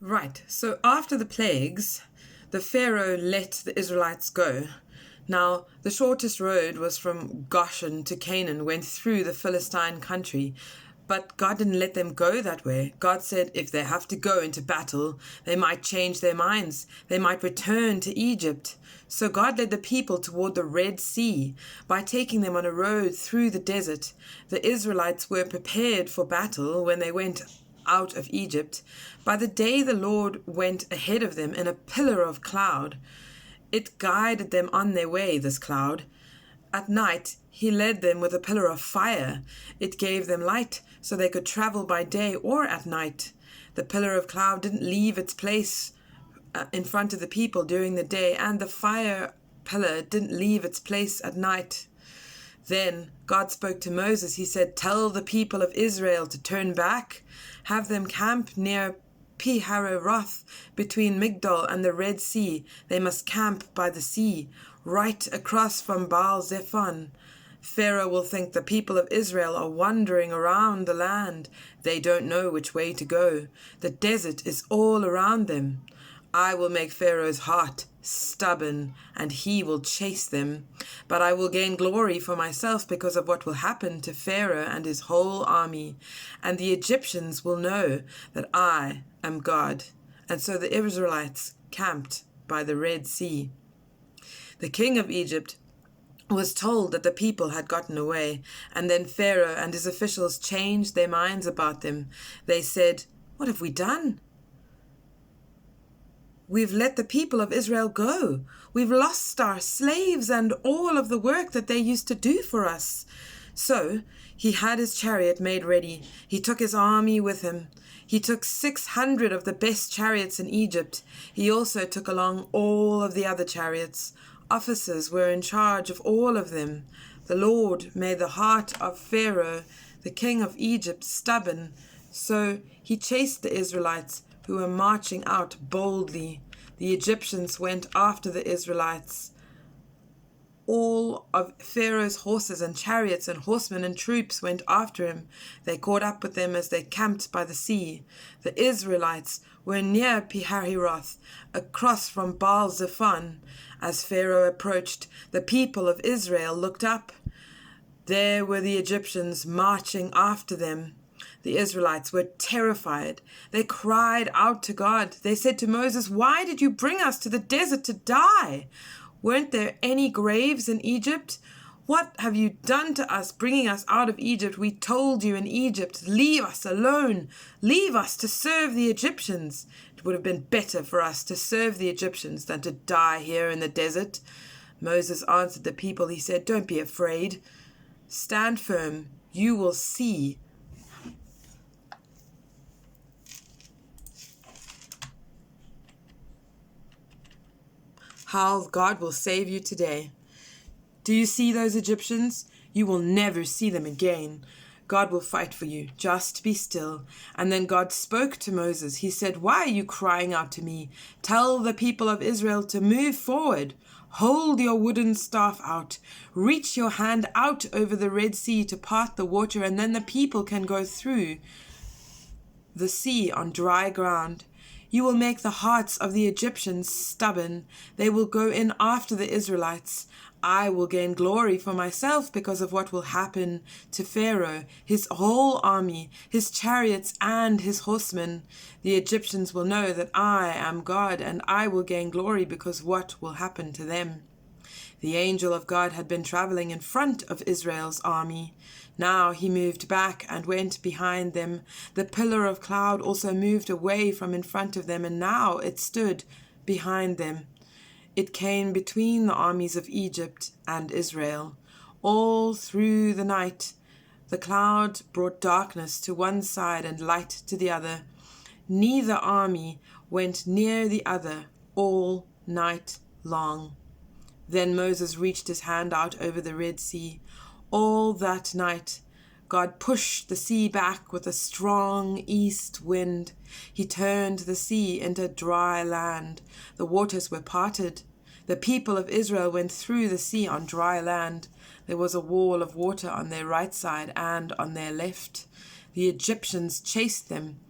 Right, so after the plagues, the Pharaoh let the Israelites go. Now, the shortest road was from Goshen to Canaan, went through the Philistine country. But God didn't let them go that way. God said if they have to go into battle, they might change their minds. They might return to Egypt. So God led the people toward the Red Sea by taking them on a road through the desert. The Israelites were prepared for battle when they went out of Egypt. By the day the Lord went ahead of them in a pillar of cloud. It guided them on their way, this cloud. At night, he led them with a pillar of fire. It gave them light so they could travel by day or at night. The pillar of cloud didn't leave its place in front of the people during the day, and the fire pillar didn't leave its place at night. Then God spoke to Moses. He said, "Tell the people of Israel to turn back. Have them camp near Pi-hahiroth, between Migdol and the Red Sea. They must camp by the sea, right across from Baal-zephon. Pharaoh will think the people of Israel are wandering around the land. They don't know which way to go. The desert is all around them. I will make Pharaoh's heart stubborn, and he will chase them. But I will gain glory for myself because of what will happen to Pharaoh and his whole army. And the Egyptians will know that I am God." And so the Israelites camped by the Red Sea. The king of Egypt was told that the people had gotten away, and then Pharaoh and his officials changed their minds about them. They said, "What have we done? We've let the people of Israel go. We've lost our slaves and all of the work that they used to do for us." So he had his chariot made ready. He took his army with him. He took 600 of the best chariots in Egypt. He also took along all of the other chariots. Officers were in charge of all of them. The Lord made the heart of Pharaoh, the king of Egypt, stubborn. So he chased the Israelites, who were marching out boldly. The Egyptians went after the Israelites. All of Pharaoh's horses and chariots and horsemen and troops went after him. They caught up with them as they camped by the sea. The Israelites were near Pi-hahiroth, across from Baal-zephon. As Pharaoh approached, the people of Israel looked up. There were the Egyptians marching after them. The Israelites were terrified. They cried out to God. They said to Moses, "Why did you bring us to the desert to die? Weren't there any graves in Egypt? What have you done to us, bringing us out of Egypt? We told you in Egypt, leave us alone. Leave us to serve the Egyptians. It would have been better for us to serve the Egyptians than to die here in the desert." Moses answered the people. He said, "Don't be afraid. Stand firm. You will see how God will save you today. Do you see those Egyptians? You will never see them again. God will fight for you. Just be still." And then God spoke to Moses. He said, "Why are you crying out to me? Tell the people of Israel to move forward. Hold your wooden staff out. Reach your hand out over the Red Sea to part the water, and then the people can go through the sea on dry ground. You will make the hearts of the Egyptians stubborn. They will go in after the Israelites. I will gain glory for myself because of what will happen to Pharaoh, his whole army, his chariots, and his horsemen. The Egyptians will know that I am God, and I will gain glory because what will happen to them." The angel of God had been traveling in front of Israel's army. Now he moved back and went behind them. The pillar of cloud also moved away from in front of them, and now it stood behind them. It came between the armies of Egypt and Israel. All through the night, the cloud brought darkness to one side and light to the other. Neither army went near the other all night long. Then Moses reached his hand out over the Red Sea. All that night, God pushed the sea back with a strong east wind. He turned the sea into dry land. The waters were parted. The people of Israel went through the sea on dry land. There was a wall of water on their right side and on their left. The Egyptians chased them.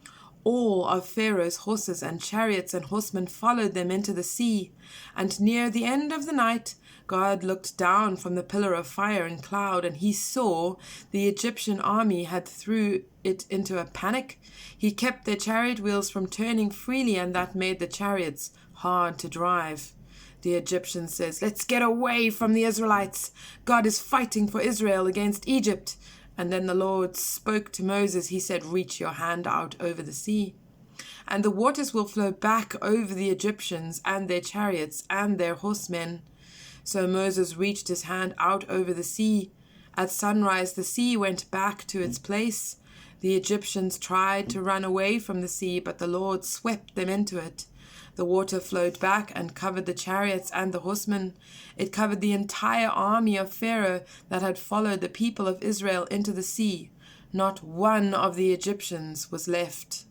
All of Pharaoh's horses and chariots and horsemen followed them into the sea. And near the end of the night, God looked down from the pillar of fire and cloud, and he saw the Egyptian army had threw it into a panic. He kept their chariot wheels from turning freely, and that made the chariots hard to drive. The Egyptian says, "Let's get away from the Israelites. God is fighting for Israel against Egypt." And then the Lord spoke to Moses. He said, "Reach your hand out over the sea, and the waters will flow back over the Egyptians and their chariots and their horsemen." So Moses reached his hand out over the sea. At sunrise, the sea went back to its place. The Egyptians tried to run away from the sea, but the Lord swept them into it. The water flowed back and covered the chariots and the horsemen. It covered the entire army of Pharaoh that had followed the people of Israel into the sea. Not one of the Egyptians was left.